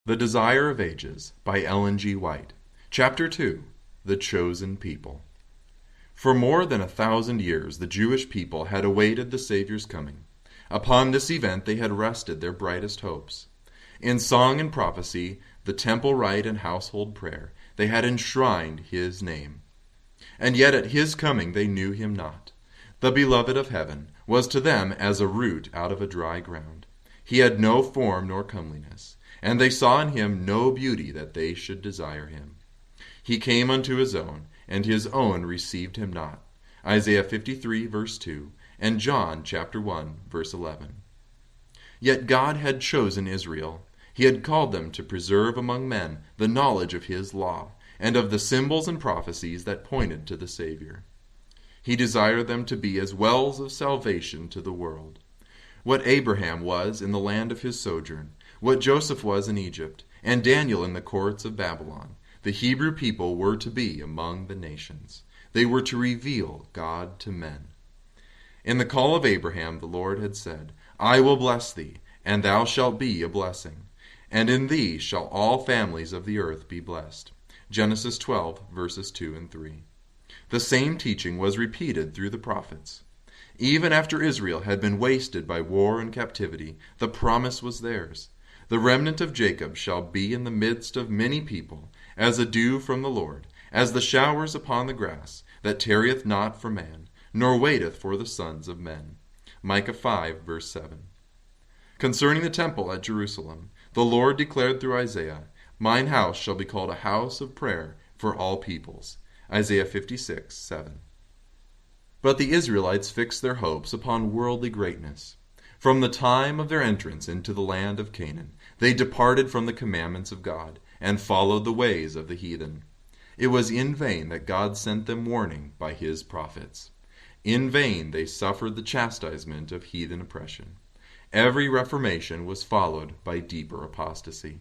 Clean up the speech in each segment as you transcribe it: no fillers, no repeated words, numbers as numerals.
The Desire of Ages by Ellen G. White. Chapter 2. The Chosen People. For more than 1,000 years the Jewish people had awaited the Savior's coming. Upon this event they had rested their brightest hopes. In song and prophecy, the temple rite and household prayer, they had enshrined his name. And yet at his coming they knew him not. The beloved of heaven was to them as a root out of a dry ground. He had no form nor comeliness, and they saw in him no beauty that they should desire him. He came unto his own, and his own received him not. Isaiah 53, verse 2, and John chapter 1, verse 11. Yet God had chosen Israel. He had called them to preserve among men the knowledge of his law, and of the symbols and prophecies that pointed to the Savior. He desired them to be as wells of salvation to the world. What Abraham was in the land of his sojourn, what Joseph was in Egypt, and Daniel in the courts of Babylon, the Hebrew people were to be among the nations. They were to reveal God to men. In the call of Abraham the Lord had said, I will bless thee, and thou shalt be a blessing, and in thee shall all families of the earth be blessed. Genesis 12, verses 2 and 3. The same teaching was repeated through the prophets. Even after Israel had been wasted by war and captivity, the promise was theirs. The remnant of Jacob shall be in the midst of many people, as a dew from the Lord, as the showers upon the grass, that tarrieth not for man, nor waiteth for the sons of men. Micah 5, verse 7. Concerning the temple at Jerusalem, the Lord declared through Isaiah, Mine house shall be called a house of prayer for all peoples. Isaiah 56, 7. But the Israelites fixed their hopes upon worldly greatness. From the time of their entrance into the land of Canaan, they departed from the commandments of God, and followed the ways of the heathen. It was in vain that God sent them warning by his prophets. In vain they suffered the chastisement of heathen oppression. Every reformation was followed by deeper apostasy.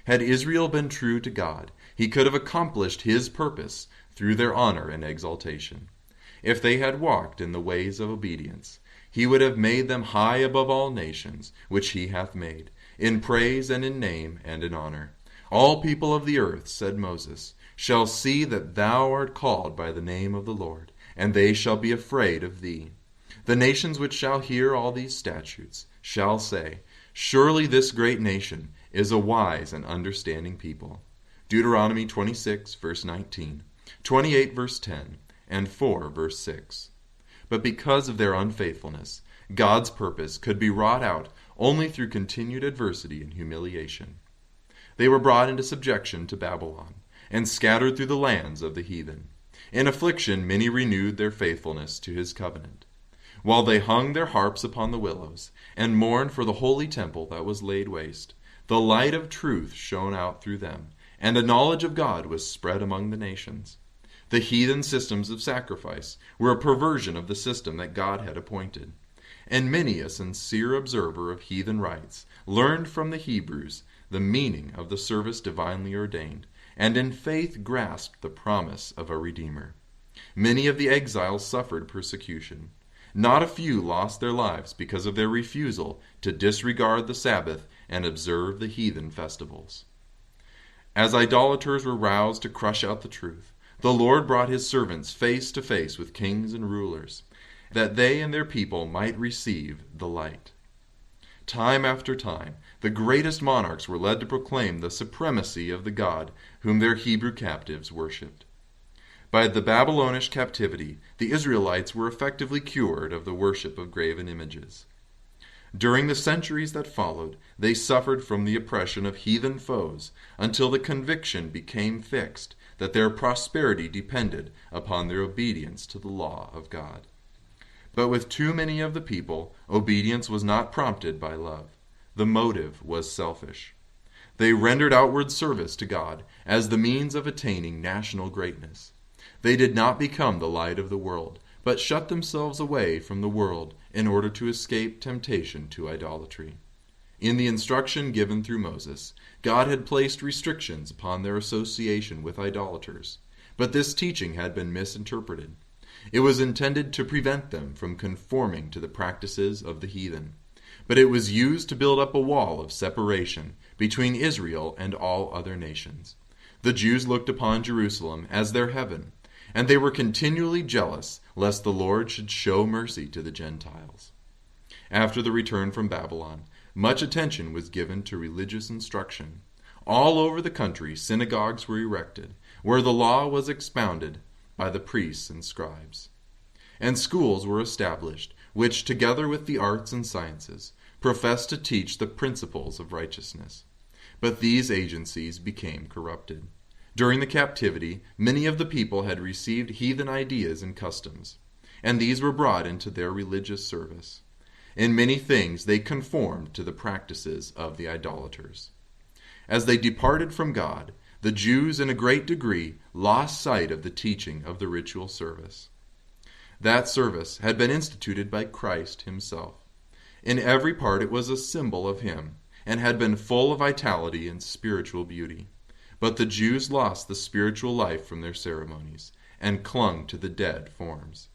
Had Israel been true to God, he could have accomplished his purpose through their honor and exaltation. If they had walked in the ways of obedience, he would have made them high above all nations, which he hath made, in praise and in name and in honor. All people of the earth, said Moses, shall see that thou art called by the name of the Lord, and they shall be afraid of thee. The nations which shall hear all these statutes shall say, Surely this great nation is a wise and understanding people. Deuteronomy 26, verse 19, 28, verse 10, and 4, verse 6. But because of their unfaithfulness, God's purpose could be wrought out only through continued adversity and humiliation. They were brought into subjection to Babylon, and scattered through the lands of the heathen. In affliction many renewed their faithfulness to his covenant. While they hung their harps upon the willows, and mourned for the holy temple that was laid waste, the light of truth shone out through them, and a knowledge of God was spread among the nations. The heathen systems of sacrifice were a perversion of the system that God had appointed. And many a sincere observer of heathen rites learned from the Hebrews the meaning of the service divinely ordained, and in faith grasped the promise of a Redeemer. Many of the exiles suffered persecution. Not a few lost their lives because of their refusal to disregard the Sabbath and observe the heathen festivals. As idolaters were roused to crush out the truth, the Lord brought his servants face to face with kings and rulers, that they and their people might receive the light. Time after time, the greatest monarchs were led to proclaim the supremacy of the God whom their Hebrew captives worshipped. By the Babylonish captivity, the Israelites were effectively cured of the worship of graven images. During the centuries that followed, they suffered from the oppression of heathen foes until the conviction became fixed that their prosperity depended upon their obedience to the law of God. But with too many of the people, obedience was not prompted by love. The motive was selfish. They rendered outward service to God as the means of attaining national greatness. They did not become the light of the world, but shut themselves away from the world in order to escape temptation to idolatry. In the instruction given through Moses, God had placed restrictions upon their association with idolaters, but this teaching had been misinterpreted. It was intended to prevent them from conforming to the practices of the heathen. but it was used to build up a wall of separation between Israel and all other nations. The Jews looked upon Jerusalem as their heaven, and they were continually jealous lest the Lord should show mercy to the Gentiles. After the return from Babylon, much attention was given to religious instruction. All over the country, synagogues were erected, where the law was expounded by the priests and scribes. And schools were established, which, together with the arts and sciences, professed to teach the principles of righteousness. But these agencies became corrupted. During the captivity, many of the people had received heathen ideas and customs, and these were brought into their religious service. In many things they conformed to the practices of the idolaters. As they departed from God, the Jews in a great degree lost sight of the teaching of the ritual service. That service had been instituted by Christ himself. In every part it was a symbol of him, and had been full of vitality and spiritual beauty. But the Jews lost the spiritual life from their ceremonies, and clung to the dead forms.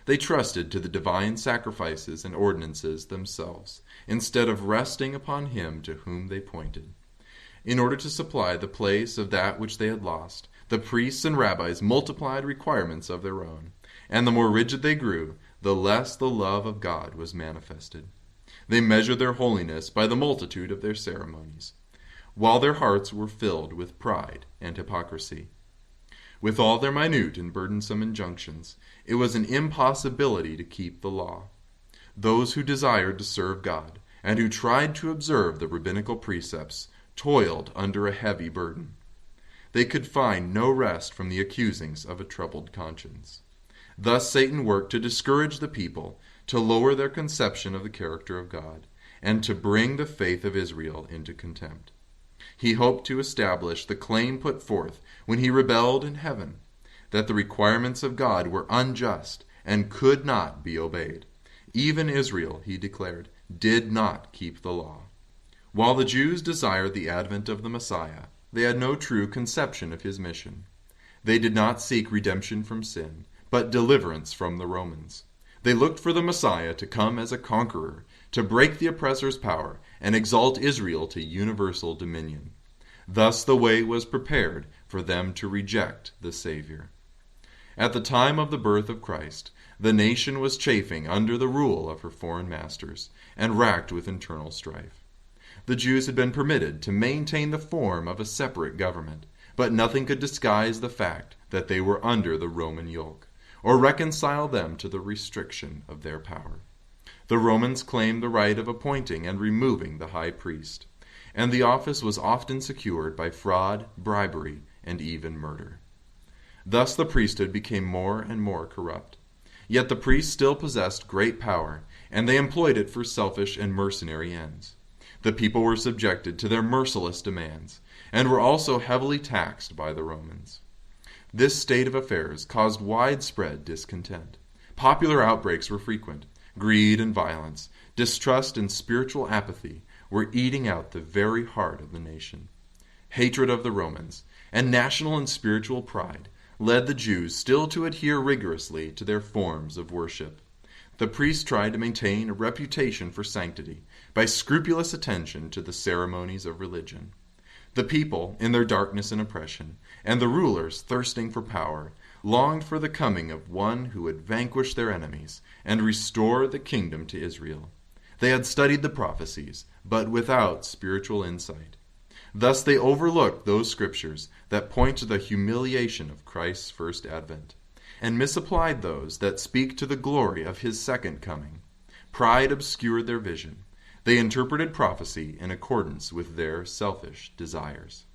They trusted to the divine sacrifices and ordinances themselves, instead of resting upon him to whom they pointed. In order to supply the place of that which they had lost, the priests and rabbis multiplied requirements of their own, and the more rigid they grew, the less the love of God was manifested. They measured their holiness by the multitude of their ceremonies, while their hearts were filled with pride and hypocrisy. With all their minute and burdensome injunctions, it was an impossibility to keep the law. Those who desired to serve God, and who tried to observe the rabbinical precepts, toiled under a heavy burden. They could find no rest from the accusings of a troubled conscience. Thus Satan worked to discourage the people, to lower their conception of the character of God, and to bring the faith of Israel into contempt. He hoped to establish the claim put forth when he rebelled in heaven, that the requirements of God were unjust and could not be obeyed. Even Israel, he declared, did not keep the law. While the Jews desired the advent of the Messiah, they had no true conception of his mission. They did not seek redemption from sin, but deliverance from the Romans. They looked for the Messiah to come as a conqueror, to break the oppressor's power, and exalt Israel to universal dominion. Thus the way was prepared for them to reject the Savior. At the time of the birth of Christ, the nation was chafing under the rule of her foreign masters, and racked with internal strife. The Jews had been permitted to maintain the form of a separate government, but nothing could disguise the fact that they were under the Roman yoke, or reconcile them to the restriction of their power. The Romans claimed the right of appointing and removing the high priest, and the office was often secured by fraud, bribery, and even murder. Thus the priesthood became more and more corrupt. Yet the priests still possessed great power, and they employed it for selfish and mercenary ends. The people were subjected to their merciless demands, and were also heavily taxed by the Romans. This state of affairs caused widespread discontent. Popular outbreaks were frequent. Greed and violence, distrust and spiritual apathy were eating out the very heart of the nation. Hatred of the Romans and national and spiritual pride led the Jews still to adhere rigorously to their forms of worship. The priests tried to maintain a reputation for sanctity by scrupulous attention to the ceremonies of religion. The people, in their darkness and oppression, and the rulers, thirsting for power, longed for the coming of one who would vanquish their enemies and restore the kingdom to Israel. They had studied the prophecies, but without spiritual insight. Thus they overlooked those scriptures that point to the humiliation of Christ's first advent, and misapplied those that speak to the glory of his second coming. Pride obscured their vision. They interpreted prophecy in accordance with their selfish desires.